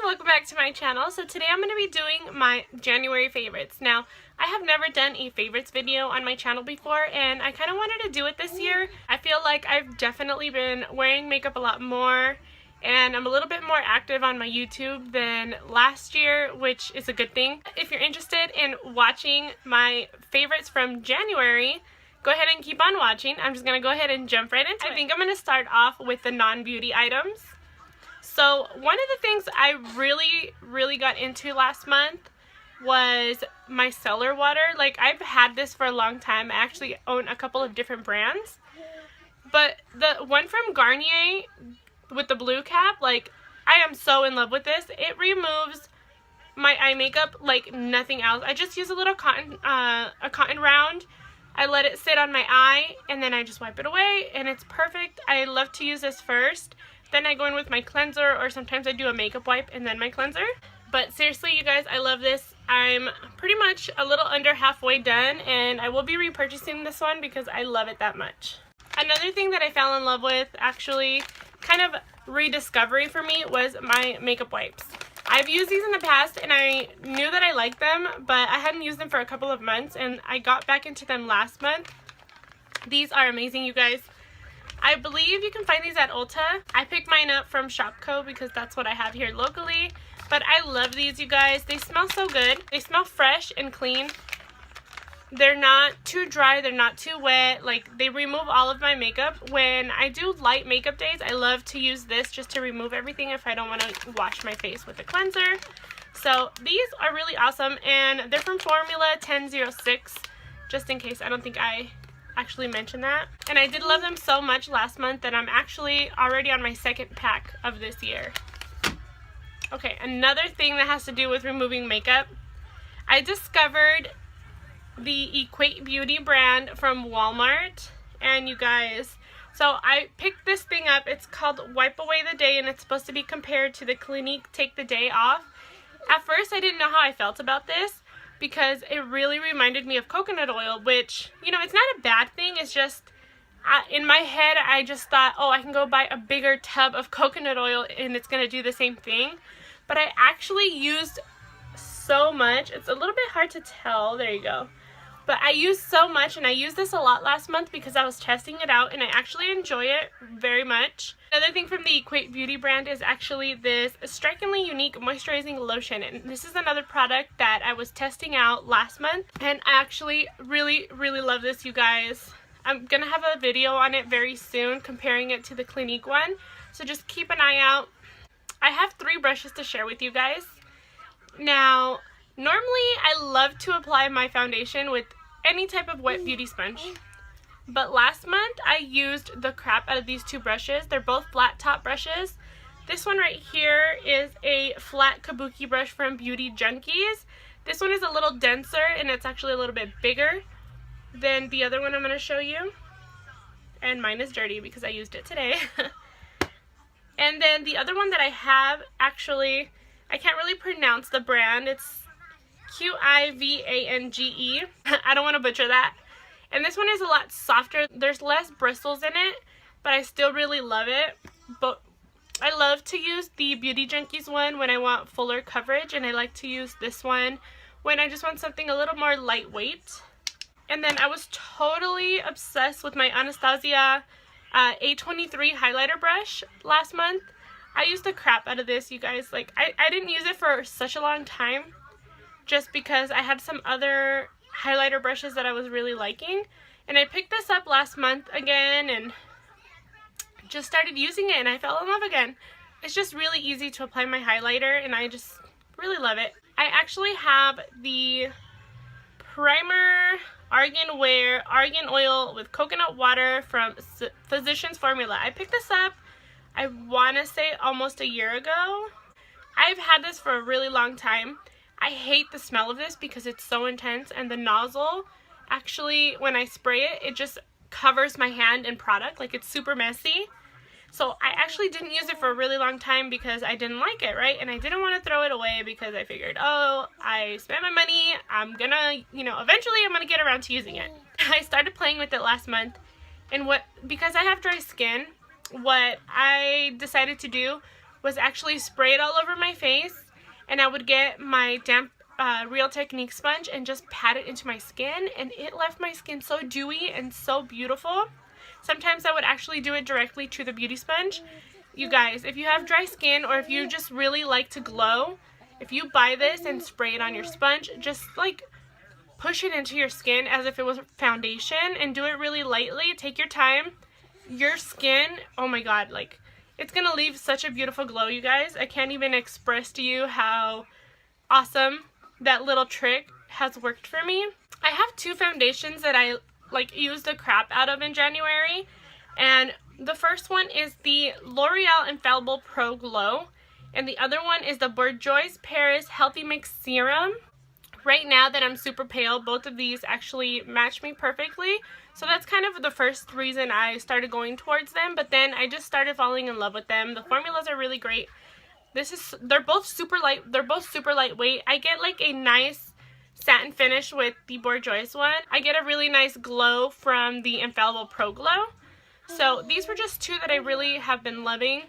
welcome back to my channel. So today I'm going to be doing my January favorites. Now, I have never done a favorites video on my channel before, and I kind of wanted to do it this year. I feel like I've definitely been wearing makeup a lot more, and I'm a little bit more active on my YouTube than last year, which is a good thing. If you're interested in watching my favorites from January, go ahead and keep on watching. I'm just going to go ahead and jump right into it. I think I'm going to start off with the non-beauty items. So one of the things I really got into last month was my cellar water. Like, I've had this for a long time. I actually own a couple of different brands. But the one from Garnier with the blue cap, like, I am so in love with this. It removes my eye makeup like nothing else. I just use a little cotton round. I let it sit on my eye and then I just wipe it away and it's perfect. I love to use this first. Then I go in with my cleanser, or sometimes I do a makeup wipe and then my cleanser. But seriously, you guys, I love this. I'm pretty much a little under halfway done, and I will be repurchasing this one because I love it that much. Another thing that I fell in love with, actually kind of rediscovery for me, was my makeup wipes. I've used these in the past and I knew that I liked them, but I hadn't used them for a couple of months, and I got back into them last month. These are amazing, you guys. I believe you can find these at Ulta. I picked mine up from Shopko because that's what I have here locally. But I love these, you guys. They smell so good. They smell fresh and clean. They're not too dry. They're not too wet. Like, they remove all of my makeup. When I do light makeup days, I love to use this just to remove everything if I don't want to wash my face with a cleanser. So these are really awesome, and they're from Formula 1006, just in case. I don't think I actually mentioned that. And I did love them so much last month that I'm actually already on my second pack of this year. Okay, another thing that has to do with removing makeup. I discovered the Equate Beauty brand from Walmart, and you guys, so I picked this thing up. It's called Wipe Away the Day, and it's supposed to be compared to the Clinique Take the Day Off. At first I didn't know how I felt about this, because it really reminded me of coconut oil, which, you know, it's not a bad thing. It's just, in my head, I just thought, oh, I can go buy a bigger tub of coconut oil and it's going to do the same thing. But I actually used so much. It's a little bit hard to tell. There you go. But I used so much, and I used this a lot last month because I was testing it out, and I actually enjoy it very much. Another thing from the Equate Beauty brand is actually this strikingly unique moisturizing lotion, and this is another product that I was testing out last month, and I actually really love this, you guys. I'm gonna have a video on it very soon comparing it to the Clinique one, so just keep an eye out. I have 3 brushes to share with you guys. Now, normally I love to apply my foundation with any type of wet beauty sponge, but last month I used the crap out of these 2 brushes. They're both flat top brushes. This one right here is a flat kabuki brush from Beauty Junkies. This one is a little denser, and it's actually a little bit bigger than the other one I'm going to show you, and mine is dirty because I used it today. And then the other one that I have, actually, I can't really pronounce the brand. It's Qivange. I don't want to butcher that. And this one is a lot softer. There's less bristles in it, but I still really love it. But I love to use the Beauty Junkies one when I want fuller coverage, and I like to use this one when I just want something a little more lightweight. And then I was totally obsessed with my Anastasia A23 highlighter brush last month. I used the crap out of this, you guys. Like, I didn't use it for such a long time, just because I had some other highlighter brushes that I was really liking. And I picked this up last month again and just started using it, and I fell in love again. It's just really easy to apply my highlighter, and I just really love it. I actually have the Primer Argan Oil with Coconut Water from Physicians Formula. I picked this up, I want to say, almost a year ago. I've had this for a really long time. I hate the smell of this because it's so intense, and the nozzle, actually, when I spray it, it just covers my hand in product. Like, it's super messy. So I actually didn't use it for a really long time because I didn't like it, right? And I didn't want to throw it away because I figured, oh, I spent my money, I'm gonna, you know, eventually I'm gonna get around to using it. I started playing with it last month, and because I have dry skin, what I decided to do was actually spray it all over my face, and I would get my damp Real Technique sponge and just pat it into my skin, and it left my skin so dewy and so beautiful. Sometimes I would actually do it directly to the beauty sponge. You guys, if you have dry skin or if you just really like to glow, if you buy this and spray it on your sponge, just like push it into your skin as if it was foundation and do it really lightly. Take your time. Your skin, oh my god, like it's gonna leave such a beautiful glow, you guys. I can't even express to you how awesome that little trick has worked for me. I have two foundations that I like use the crap out of in January, and the first one is the L'Oreal Infallible Pro Glow, and the other one is the Bourjois Paris Healthy Mix Serum. Right now that I'm super pale, both of these actually match me perfectly, so that's kind of the first reason I started going towards them, but then I just started falling in love with them. The formulas are really great. They're both super lightweight. I get like a nice satin finish with the Bourjois one. I get a really nice glow from the Infallible Pro Glow. So these were just two that I really have been loving,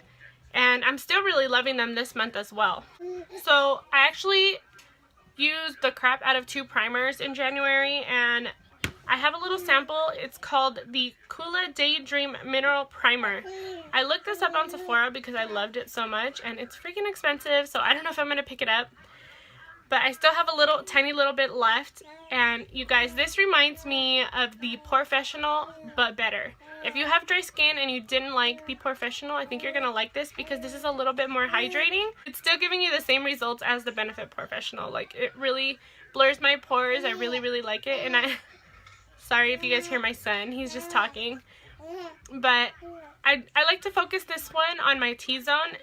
and I'm still really loving them this month as well. So I actually used the crap out of two primers in January, and I have a little sample. It's called the Kula Daydream Mineral Primer. I looked this up on Sephora because I loved it so much, and it's freaking expensive, so I don't know if I'm going to pick it up. But I still have a tiny little bit left, and you guys, this reminds me of the Porefessional, but better. If you have dry skin and you didn't like the Porefessional, I think you're going to like this because this is a little bit more hydrating. It's still giving you the same results as the Benefit Porefessional. Like, it really blurs my pores. I really like it, and sorry if you guys hear my son, he's just talking. But I like to focus this one on my T-zone,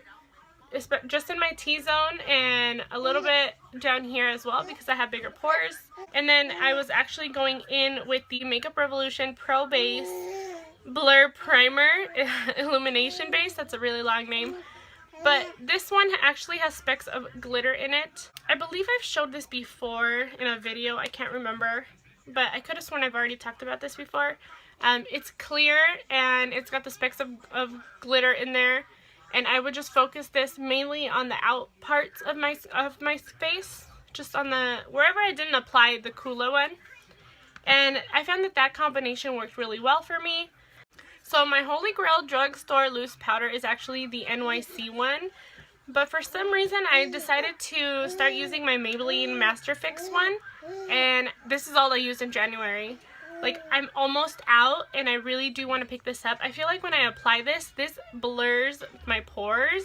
just in my T-zone and a little bit down here as well because I have bigger pores. And then I was actually going in with the Makeup Revolution Pro Base Blur Primer Illumination Base. That's a really long name. But this one actually has specks of glitter in it. I believe I've showed this before in a video, I can't remember. But I could have sworn I've already talked about this before. It's clear and it's got the specks of glitter in there. And I would just focus this mainly on the out parts of my face, just on wherever I didn't apply the Kula one. And I found that combination worked really well for me. So my Holy Grail drugstore loose powder is actually the NYC one. But for some reason I decided to start using my Maybelline Master Fix one. And this is all I used in January. Like, I'm almost out, and I really do want to pick this up. I feel like when I apply this blurs my pores.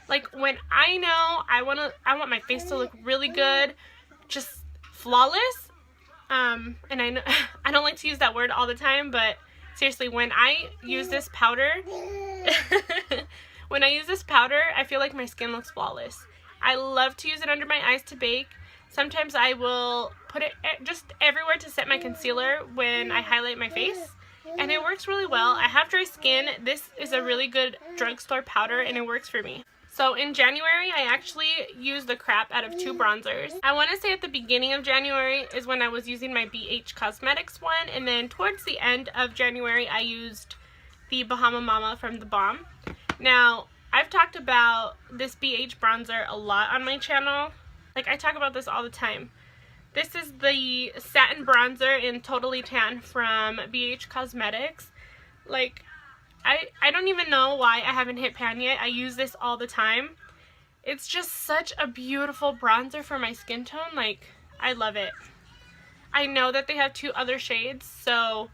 Like, when I know I want my face to look really good, just flawless. And I know I don't like to use that word all the time, but seriously, when I use this powder, I feel like my skin looks flawless. I love to use it under my eyes to bake. Sometimes I will put it just everywhere to set my concealer when I highlight my face, and it works really well. I have dry skin. This is a really good drugstore powder, and it works for me. So in January, I actually used the crap out of two bronzers. I want to say at the beginning of January is when I was using my BH Cosmetics one, and then towards the end of January, I used the Bahama Mama from The Balm. Now, I've talked about this BH bronzer a lot on my channel. Like, I talk about this all the time. This is the satin bronzer in Totally Tan from BH Cosmetics. Like, I don't even know why I haven't hit pan yet. I use this all the time. It's just such a beautiful bronzer for my skin tone. Like, I love it. I know that they have two other shades, so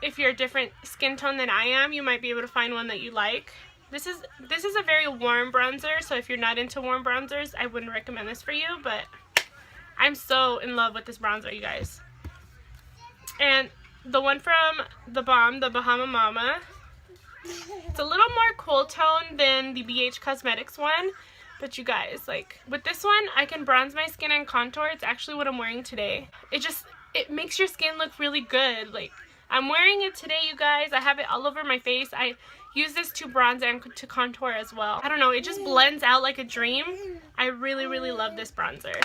if you're a different skin tone than I am, you might be able to find one that you like. This is a very warm bronzer, so if you're not into warm bronzers, I wouldn't recommend this for you, but I'm so in love with this bronzer, you guys. And the one from The Balm, the Bahama Mama, it's a little more cool tone than the BH Cosmetics one, but you guys, like, with this one, I can bronze my skin and contour. It's actually what I'm wearing today. It makes your skin look really good. Like, I'm wearing it today, you guys. I have it all over my face. I use this to bronze and to contour as well. I don't know, it just blends out like a dream. I really love this bronzer.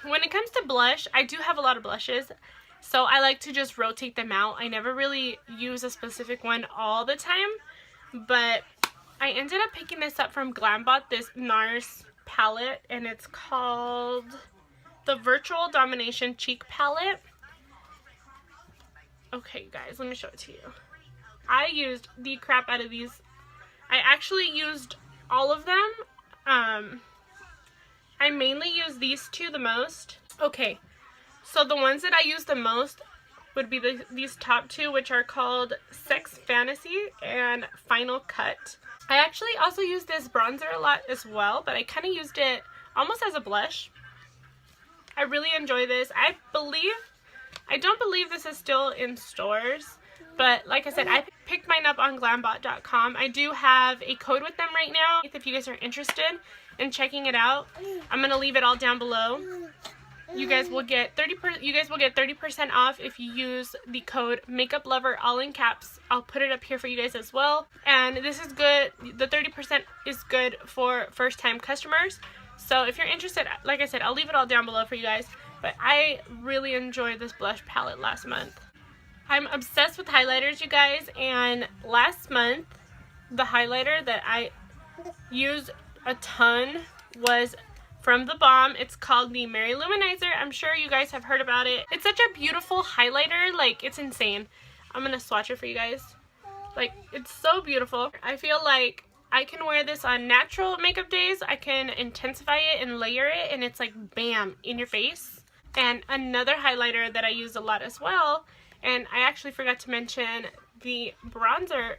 When it comes to blush, I do have a lot of blushes, so I like to just rotate them out. I never really use a specific one all the time, but I ended up picking this up from Glambot, this NARS palette, and it's called the Virtual Domination Cheek Palette. Okay, guys, let me show it to you. I used the crap out of these. I actually used all of them. I mainly use these two the most. Okay, so the ones that I use the most would be these top two, which are called Sex Fantasy and Final Cut. I actually also use this bronzer a lot as well, but I kind of used it almost as a blush. I really enjoy this. I don't believe this is still in stores, but like I said, I picked mine up on glambot.com. I do have a code with them right now if you guys are interested in checking it out. I'm going to leave it all down below. You guys will get 30% off if you use the code MakeupLover, all in caps. I'll put it up here for you guys as well. And this is good. The 30% is good for first-time customers. So if you're interested, like I said, I'll leave it all down below for you guys. But I really enjoyed this blush palette last month. I'm obsessed with highlighters, you guys. And last month, the highlighter that I used a ton was from The Balm. It's called the Mary Luminizer. I'm sure you guys have heard about it. It's such a beautiful highlighter. Like, it's insane. I'm going to swatch it for you guys. Like, it's so beautiful. I feel like I can wear this on natural makeup days. I can intensify it and layer it, and it's like, bam, in your face. And another highlighter that I use a lot as well, and I actually forgot to mention the bronzer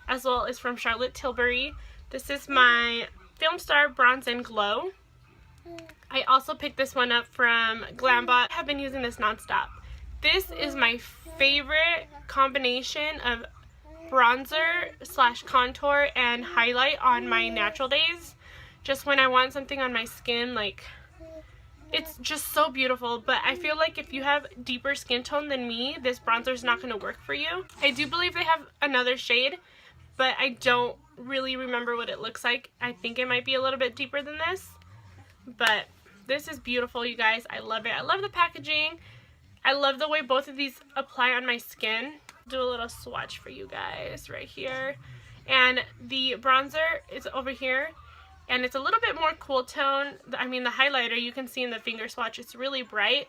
as well, is from Charlotte Tilbury. This is my Film Star Bronze and Glow. I also picked this one up from Glambot. I have been using this nonstop. This is my favorite combination of bronzer slash contour and highlight on my natural days. Just when I want something on my skin, like, it's just so beautiful. But I feel like if you have deeper skin tone than me, this bronzer is not going to work for you. I do believe they have another shade, but I don't really remember what it looks like. I think it might be a little bit deeper than this. But this is beautiful, you guys. I love it. I love the packaging. I love the way both of these apply on my skin. Do a little swatch for you guys right here. And the bronzer is over here. And it's a little bit more cool tone. I mean, the highlighter, you can see in the finger swatch, it's really bright.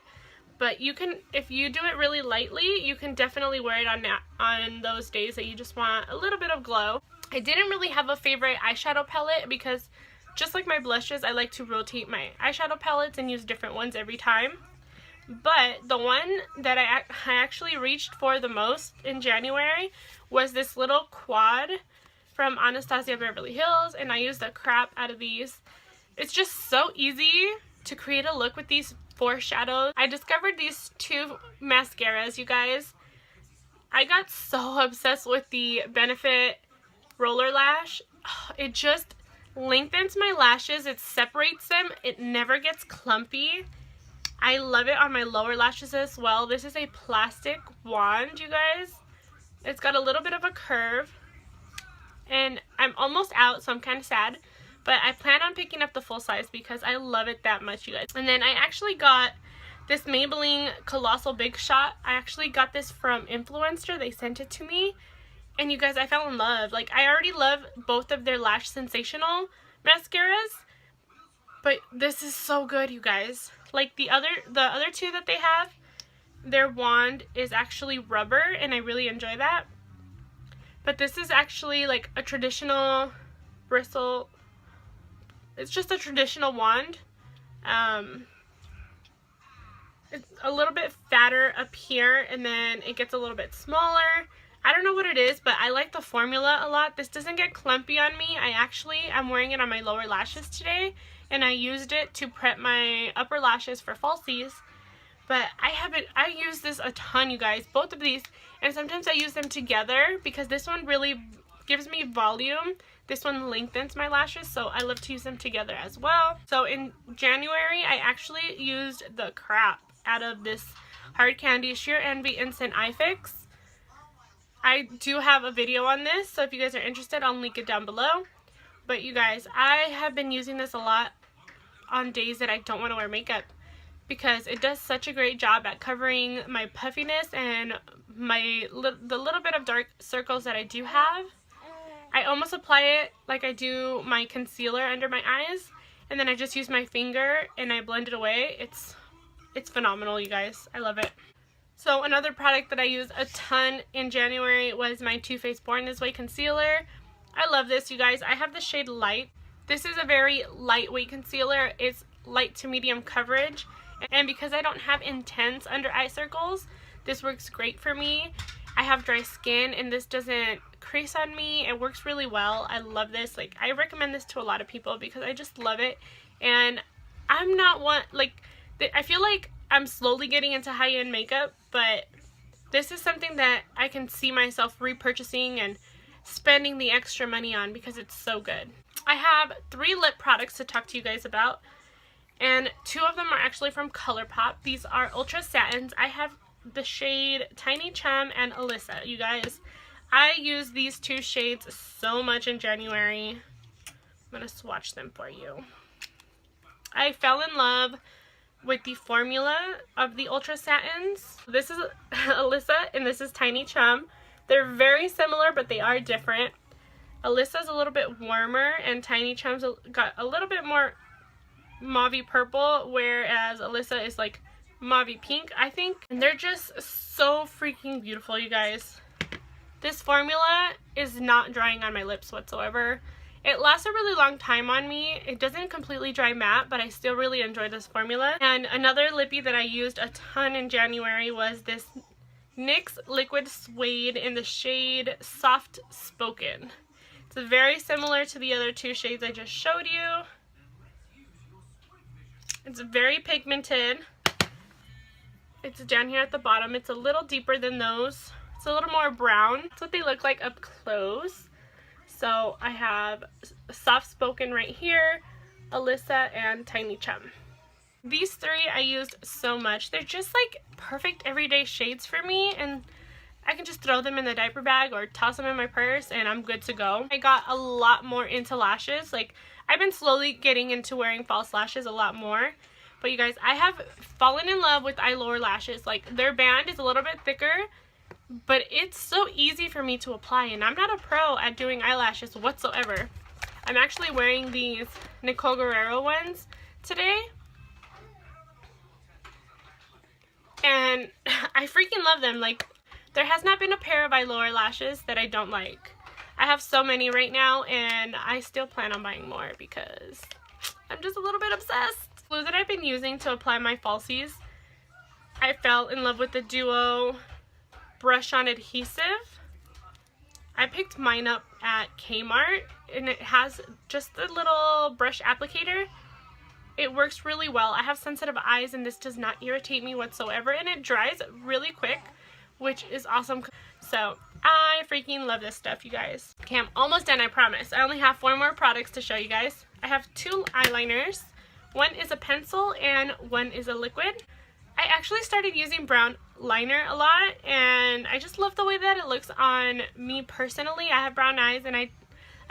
But you can, if you do it really lightly, you can definitely wear it on those days that you just want a little bit of glow. I didn't really have a favorite eyeshadow palette because just like my blushes, I like to rotate my eyeshadow palettes and use different ones every time. But the one that I actually reached for the most in January was this little quad from Anastasia Beverly Hills, and I used the crap out of these. It's just so easy to create a look with these 4 shadows. I discovered these 2 mascaras, you guys. I got so obsessed with the Benefit Roller Lash. It just lengthens my lashes. It separates them. It never gets clumpy. I love it on my lower lashes as well. This is a plastic wand, you guys. It's got a little bit of a curve. And I'm almost out, so I'm kind of sad. But I plan on picking up the full size because I love it that much, you guys. And then I actually got this Maybelline Colossal Big Shot. I actually got this from Influencer. They sent it to me. And you guys, I fell in love. Like, I already love both of their Lash Sensational mascaras. But this is so good, you guys. Like, the other 2 that they have, their wand is actually rubber. And I really enjoy that. But this is actually like a traditional bristle. It's just a traditional wand. It's a little bit fatter up here, and then it gets a little bit smaller. I don't know what it is, but I like the formula a lot. This doesn't get clumpy on me. I'm wearing it on my lower lashes today, and I used it to prep my upper lashes for falsies. But I use this a ton, you guys, both of these, and sometimes I use them together because this one really gives me volume. This one lengthens my lashes, so I love to use them together as well. So in January, I actually used the crap out of this Hard Candy Sheer Envy Instant Eye Fix. I do have a video on this, so if you guys are interested, I'll link it down below. But you guys, I have been using this a lot on days that I don't want to wear makeup because it does such a great job at covering my puffiness and the little bit of dark circles that I do have. I almost apply it like I do my concealer under my eyes, and then I just use my finger and I blend it away. It's phenomenal, you guys. I love it. So another product that I used a ton in January was my Too Faced Born This Way concealer. I love this, you guys. I have the shade Light. This is a very lightweight concealer. It's light to medium coverage, and because I don't have intense under eye circles, this works great for me. I have dry skin and this doesn't crease on me. It works really well. I love this. Like, I recommend this to a lot of people because I just love it. And I'm not one, like, I feel like I'm slowly getting into high-end makeup, but this is something that I can see myself repurchasing and spending the extra money on because it's so good. I have 3 lip products to talk to you guys about, and 2 of them are actually from ColourPop. These are Ultra Satins. I have the shade Tiny Chum and Alyssa, you guys. I use these 2 shades so much in January. I'm going to swatch them for you. I fell in love with the formula of the Ultra Satins. This is Alyssa and this is Tiny Chum. They're very similar, but they are different. Alyssa's a little bit warmer and Tiny Chum's got a little bit more mauvey purple, whereas Alyssa is like mauvey pink, I think. And they're just so freaking beautiful, you guys. This formula is not drying on my lips whatsoever. It lasts a really long time on me. It doesn't completely dry matte, but I still really enjoy this formula. And another lippy that I used a ton in January was this NYX Liquid Suede in the shade Soft Spoken. It's very similar to the other 2 shades I just showed you. It's very pigmented. It's down here at the bottom. It's a little deeper than those. It's a little more brown. That's what they look like up close. So I have Soft Spoken right here, Alyssa, and Tiny Chum. These 3 I used so much. They're just like perfect everyday shades for me, and I can just throw them in the diaper bag or toss them in my purse and I'm good to go. I got a lot more into lashes. Like, I've been slowly getting into wearing false lashes a lot more. But you guys, I have fallen in love with Eylure lashes. Like, their band is a little bit thicker, but it's so easy for me to apply, and I'm not a pro at doing eyelashes whatsoever. I'm actually wearing these Nicole Guerrero ones today, and I freaking love them. Like, there has not been a pair of Eylure lashes that I don't like. I have so many right now, and I still plan on buying more because I'm just a little bit obsessed. The glue that I've been using to apply my falsies, I fell in love with the Duo brush on adhesive. I picked mine up at Kmart, and it has just the little brush applicator. It works really well. I have sensitive eyes and this does not irritate me whatsoever, and it dries really quick, which is awesome. So I freaking love this stuff, you guys. Okay, I'm almost done, I promise. I only have 4 more products to show you guys. I have 2 eyeliners. One is a pencil and one is a liquid. I actually started using brown liner a lot, and I just love the way that it looks on me personally. I have brown eyes, and I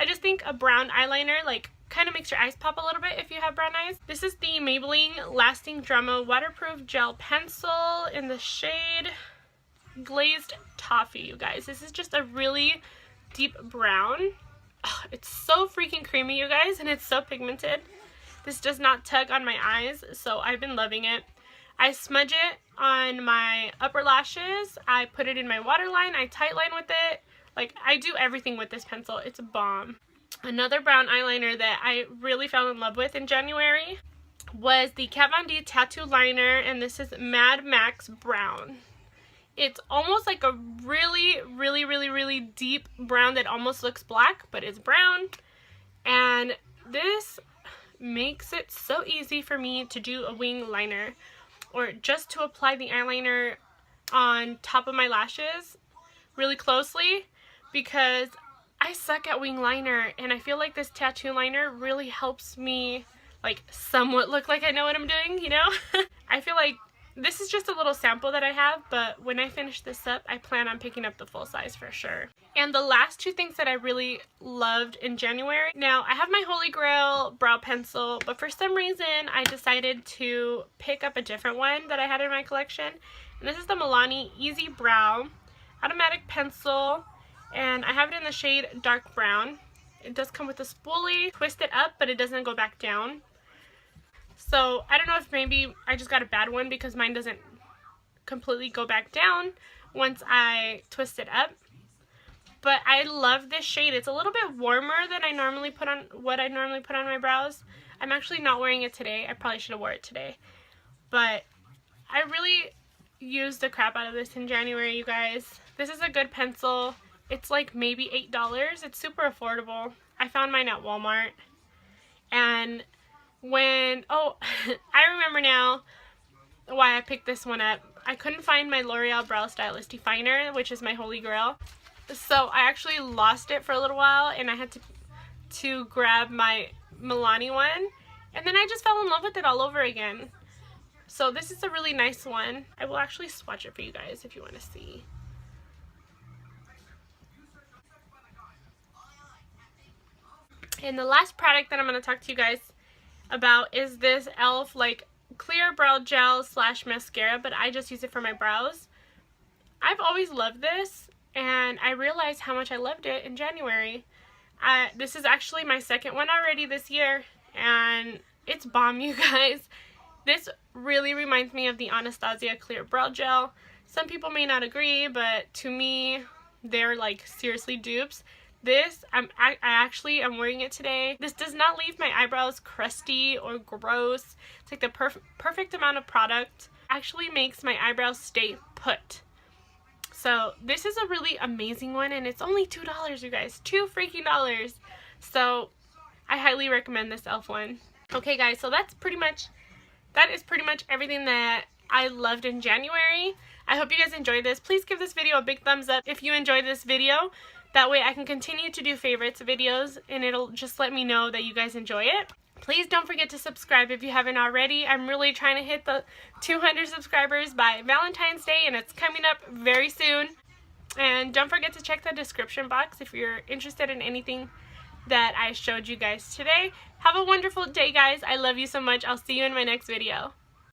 just think a brown eyeliner like kind of makes your eyes pop a little bit if you have brown eyes. This is the Maybelline Lasting Drama Waterproof Gel Pencil in the shade Glazed Toffee, you guys. This is just a really deep brown. Oh, it's so freaking creamy, you guys, and it's so pigmented. This does not tug on my eyes, so I've been loving it. I smudge it on my upper lashes. I put it in my waterline. I tightline with it. Like, I do everything with this pencil. It's a bomb. Another brown eyeliner that I really fell in love with in January was the Kat Von D Tattoo Liner, and this is Mad Max Brown. It's almost like a really deep brown that almost looks black, but it's brown. And this makes it so easy for me to do a wing liner, or just to apply the eyeliner on top of my lashes really closely, because I suck at wing liner, and I feel like this tattoo liner really helps me like somewhat look like I know what I'm doing, you know? I feel like this is just a little sample that I have, but when I finish this up, I plan on picking up the full size for sure. And the last 2 things that I really loved in January. Now, I have my Holy Grail brow pencil, but for some reason, I decided to pick up a different one that I had in my collection. And this is the Milani Easy Brow Automatic Pencil. and I have it in the shade dark brown. It does come with a spoolie, twist it up, but it doesn't go back down. So I don't know if maybe I just got a bad one because mine doesn't completely go back down once I twist it up. But I love this shade. It's a little bit warmer than I normally put on my brows. I'm actually not wearing it today. I probably should have wore it today. But I really used the crap out of this in January, you guys. This is a good pencil. It's like maybe $8. It's super affordable. I found mine at Walmart. And I remember now why I picked this one up. I couldn't find my L'Oreal Brow Stylist Definer, which is my holy grail. So I actually lost it for a little while, and I had to grab my Milani one, and then I just fell in love with it all over again. So this is a really nice one. I will actually swatch it for you guys if you want to see. And the last product that I'm going to talk to you guys about is this e.l.f. like clear brow gel / mascara, but I just use it for my brows. I've always loved this, and I realized how much I loved it in January. This is actually my second one already this year, and it's bomb, you guys. This really reminds me of the Anastasia Clear Brow Gel. Some people may not agree, but to me, they're like seriously dupes. This, I actually am wearing it today. This does not leave my eyebrows crusty or gross. It's like the perfect amount of product. Actually makes my eyebrows stay put. So this is a really amazing one, and it's only $2, you guys. $2 freaking dollars. So I highly recommend this e.l.f. one. Okay guys, so that is pretty much everything that I loved in January. I hope you guys enjoyed this. Please give this video a big thumbs up if you enjoyed this video. That way I can continue to do favorites videos, and it'll just let me know that you guys enjoy it. Please don't forget to subscribe if you haven't already. I'm really trying to hit the 200 subscribers by Valentine's Day, and it's coming up very soon. And don't forget to check the description box if you're interested in anything that I showed you guys today. Have a wonderful day, guys. I love you so much. I'll see you in my next video.